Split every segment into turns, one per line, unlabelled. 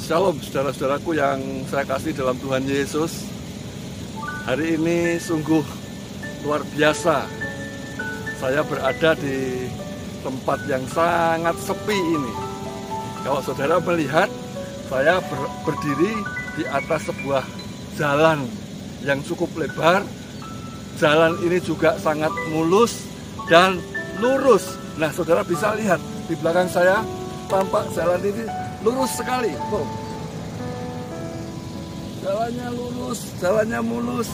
Shalom saudara-saudaraku yang saya kasih dalam Tuhan Yesus. Hari ini sungguh luar biasa. Saya berada di tempat yang sangat sepi ini. Kalau saudara melihat, saya berdiri di atas sebuah jalan yang cukup lebar. Jalan ini juga sangat mulus dan lurus. Nah, saudara bisa lihat di belakang saya, tampak jalan ini lurus sekali. Jalannya lurus, jalannya mulus,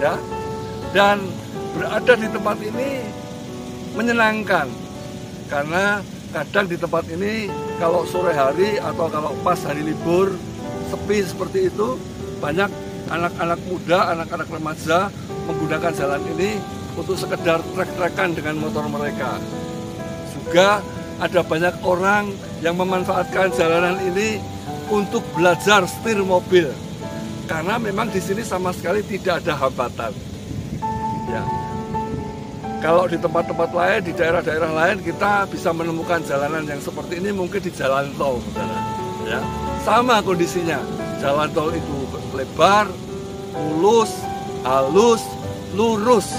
ya. Dan berada di tempat ini menyenangkan, karena kadang di tempat ini kalau sore hari atau kalau pas hari libur sepi seperti itu, banyak anak-anak muda, anak-anak remaja menggunakan jalan ini untuk sekedar trek-trekan dengan motor mereka. Juga ada banyak orang yang memanfaatkan jalanan ini untuk belajar setir mobil, karena memang di sini sama sekali tidak ada hambatan. Ya. Kalau di tempat-tempat lain, di daerah-daerah lain, kita bisa menemukan jalanan yang seperti ini mungkin di jalan tol, saudara. Ya. Sama kondisinya, jalan tol itu lebar, mulus, halus, lurus,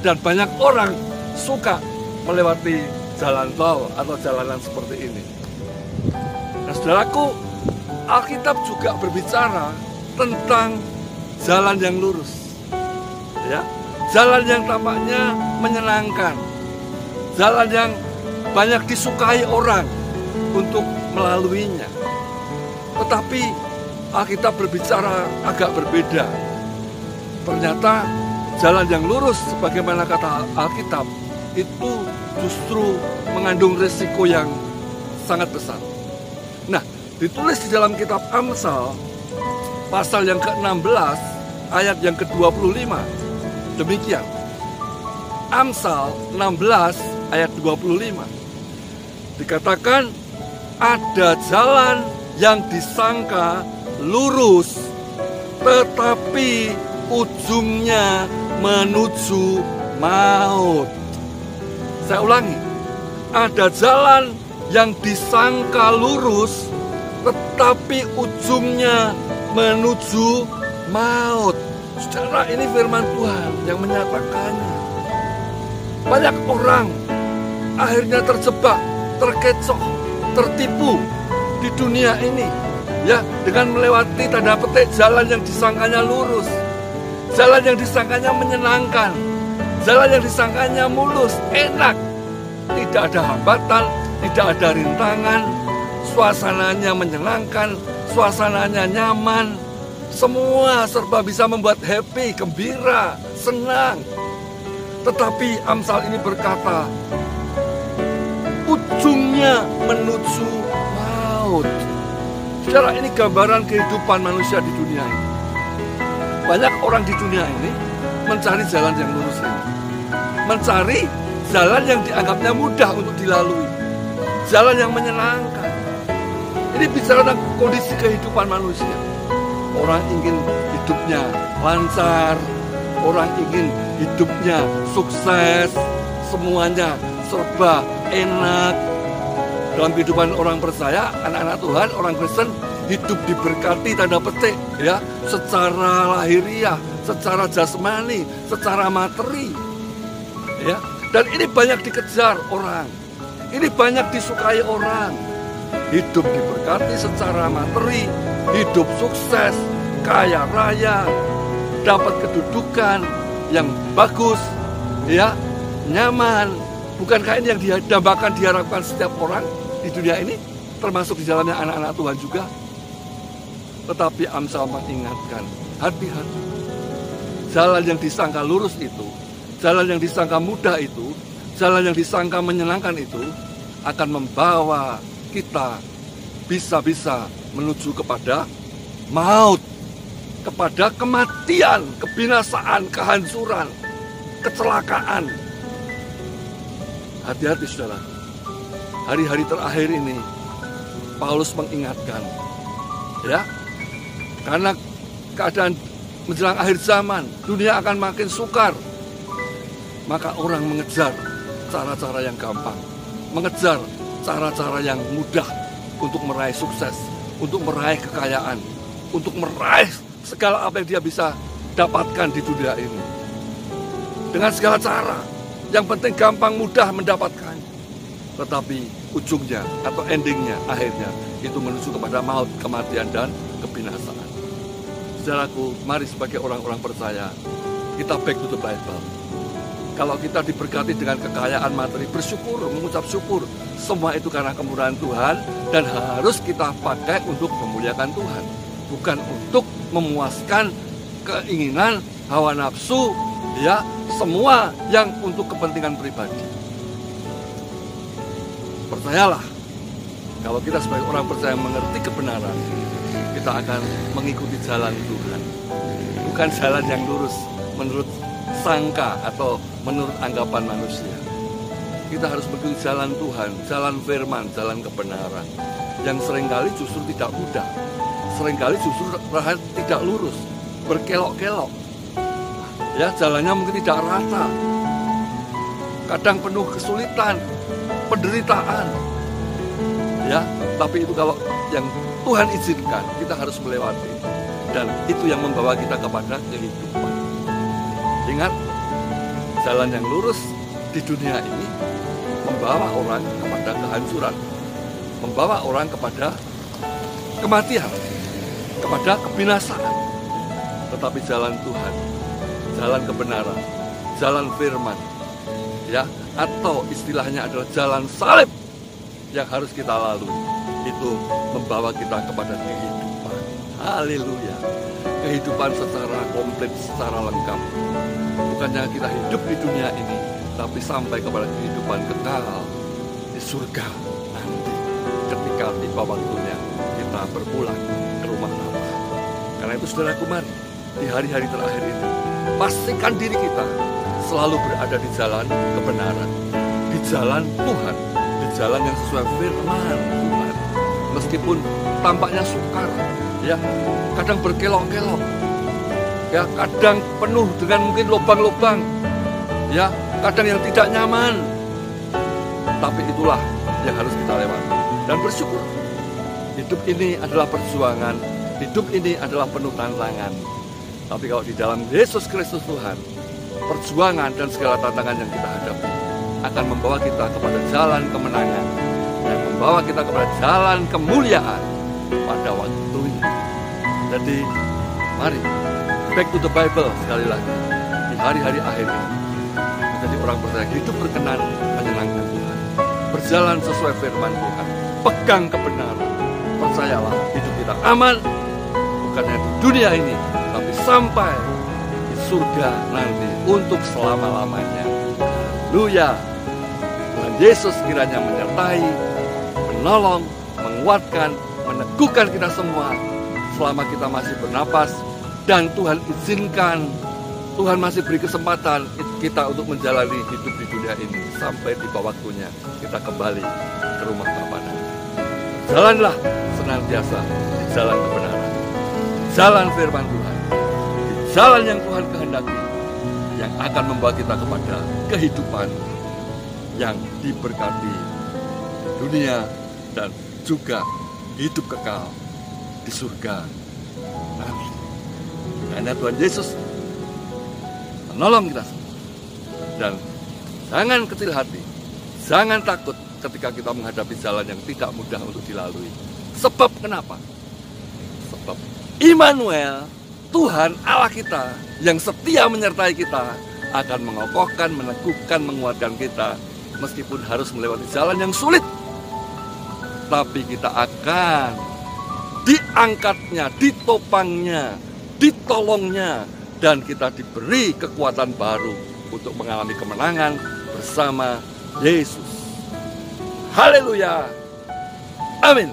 dan banyak orang suka melewati jalan tol atau jalanan seperti ini. Nah, saudaraku, Alkitab juga berbicara tentang jalan yang lurus, ya, jalan yang tampaknya menyenangkan, jalan yang banyak disukai orang untuk melaluinya. Tetapi Alkitab berbicara agak berbeda. Ternyata jalan yang lurus, sebagaimana kata Alkitab, itu justru mengandung risiko yang sangat besar. Nah, ditulis di dalam kitab Amsal, pasal yang ke-16, ayat yang ke-25. Demikian. Amsal 16, ayat 25. Dikatakan, ada jalan yang disangka lurus, tetapi ujungnya menuju maut. Saya ulangi, ada jalan yang disangka lurus, tetapi ujungnya menuju maut. Saudara, ini firman Tuhan yang menyatakannya. Banyak orang akhirnya terjebak, terkecoh, tertipu di dunia ini, ya, dengan melewati tanda petik jalan yang disangkanya lurus, jalan yang disangkanya menyenangkan, jalan yang disangkanya mulus, enak, tidak ada hambatan, tidak ada rintangan, suasananya menyenangkan, suasananya nyaman, semua serba bisa membuat happy, gembira, senang. Tetapi Amsal ini berkata, ujungnya menuju maut. Saudara, ini gambaran kehidupan manusia di dunia ini. Banyak orang di dunia ini mencari jalan yang lurus ini, mencari jalan yang dianggapnya mudah untuk dilalui, jalan yang menyenangkan. Ini bicara tentang kondisi kehidupan manusia. Orang ingin hidupnya lancar, orang ingin hidupnya sukses, semuanya serba enak. Dalam kehidupan orang percaya, anak-anak Tuhan, orang Kristen, hidup diberkati tanda petik, ya, secara lahiriah, secara jasmani, secara materi, ya. Dan ini banyak dikejar orang, ini banyak disukai orang. Hidup diberkati secara materi, hidup sukses, kaya raya, dapat kedudukan yang bagus, ya, nyaman. Bukankah ini yang didambakan, diharapkan setiap orang di dunia ini, termasuk di dalamnya anak-anak Tuhan juga? Tetapi Amsal mengingatkan, hati-hati. Jalan yang disangka lurus itu, jalan yang disangka mudah itu, jalan yang disangka menyenangkan itu, akan membawa kita bisa-bisa menuju kepada maut, kepada kematian, kebinasaan, kehancuran, kecelakaan. Hati-hati, saudara. Hari-hari terakhir ini, Paulus mengingatkan, ya, karena keadaan menjelang akhir zaman, dunia akan makin sukar. Maka orang mengejar cara-cara yang gampang, mengejar cara-cara yang mudah untuk meraih sukses, untuk meraih kekayaan, untuk meraih segala apa yang dia bisa dapatkan di dunia ini. Dengan segala cara, yang penting gampang mudah mendapatkan. Tetapi ujungnya atau endingnya, akhirnya itu menuju kepada maut, kematian, dan kebinasaan. Saudaraku, mari sebagai orang-orang percaya, kita back to the Bible. Kalau kita diberkati dengan kekayaan materi, bersyukur, mengucap syukur. Semua itu karena kemurahan Tuhan dan harus kita pakai untuk memuliakan Tuhan. Bukan untuk memuaskan keinginan, hawa nafsu, ya, semua yang untuk kepentingan pribadi. Percayalah, kalau kita sebagai orang percaya mengerti kebenaran, kita akan mengikuti jalan Tuhan. Bukan jalan yang lurus menurut sangka atau menurut anggapan manusia. Kita harus mengikuti jalan Tuhan, jalan firman, jalan kebenaran. Yang seringkali justru tidak mudah. Seringkali justru tidak lurus, berkelok-kelok. Ya, jalannya mungkin tidak rata. Kadang penuh kesulitan, penderitaan. Ya, tapi itu kalau yang Tuhan izinkan, kita harus melewati. Dan itu yang membawa kita kepada kehidupan. Ingat, jalan yang lurus di dunia ini membawa orang kepada kehancuran, membawa orang kepada kematian, kepada kebinasaan. Tetapi jalan Tuhan, jalan kebenaran, jalan firman, ya, atau istilahnya adalah jalan salib yang harus kita lalui, itu membawa kita kepada kehidupan. Haleluya. Kehidupan secara komplit, secara lengkap. Bukannya kita hidup di dunia ini, tapi sampai kepada kehidupan kekal di surga nanti, ketika tiba waktunya kita berpulang ke rumah Bapa. Karena itu saudaraku, mari di hari-hari terakhir ini pastikan diri kita selalu berada di jalan kebenaran, di jalan Tuhan, di jalan yang sesuai firman Tuhan. Meskipun tampaknya sukar, ya, kadang berkelok-kelok, ya, kadang penuh dengan mungkin lubang-lubang, ya, kadang yang tidak nyaman. Tapi itulah yang harus kita lewati dan bersyukur. Hidup ini adalah perjuangan, hidup ini adalah penuh tantangan. Tapi kalau di dalam Yesus Kristus Tuhan, perjuangan dan segala tantangan yang kita hadapi akan membawa kita kepada jalan kemenangan, yang membawa kita kepada jalan kemuliaan pada waktunya. Jadi, mari back to the Bible sekali lagi. Di hari-hari akhir ini, menjadi orang percaya hidup berkenan menyenangkan Tuhan, berjalan sesuai firman Tuhan, pegang kebenaran. Percayalah, hidup kita aman, bukan hanya di dunia ini, tapi sampai di surga nanti untuk selama-lamanya. Haleluya. Tuhan Yesus kiranya menyertai, menolong, menguatkan, meneguhkan kita semua selama kita masih bernapas, dan Tuhan izinkan, Tuhan masih beri kesempatan kita untuk menjalani hidup di dunia ini sampai tiba waktunya kita kembali ke rumah Bapa. Jalanlah senantiasa di jalan kebenaran, jalan firman Tuhan, di jalan yang Tuhan kehendaki, yang akan membawa kita kepada kehidupan yang diberkati dunia dan juga hidup kekal di surga nanti. Karena Tuhan Yesus menolong kita semua. Dan jangan kecil hati, jangan takut ketika kita menghadapi jalan yang tidak mudah untuk dilalui. Sebab kenapa? Sebab Immanuel, Tuhan Allah kita yang setia menyertai kita, akan mengokohkan, meneguhkan, menguatkan kita meskipun harus melewati jalan yang sulit. Tapi kita akan diangkatnya, ditopangnya, ditolongnya, dan kita diberi kekuatan baru untuk mengalami kemenangan bersama Yesus. Haleluya. Amin.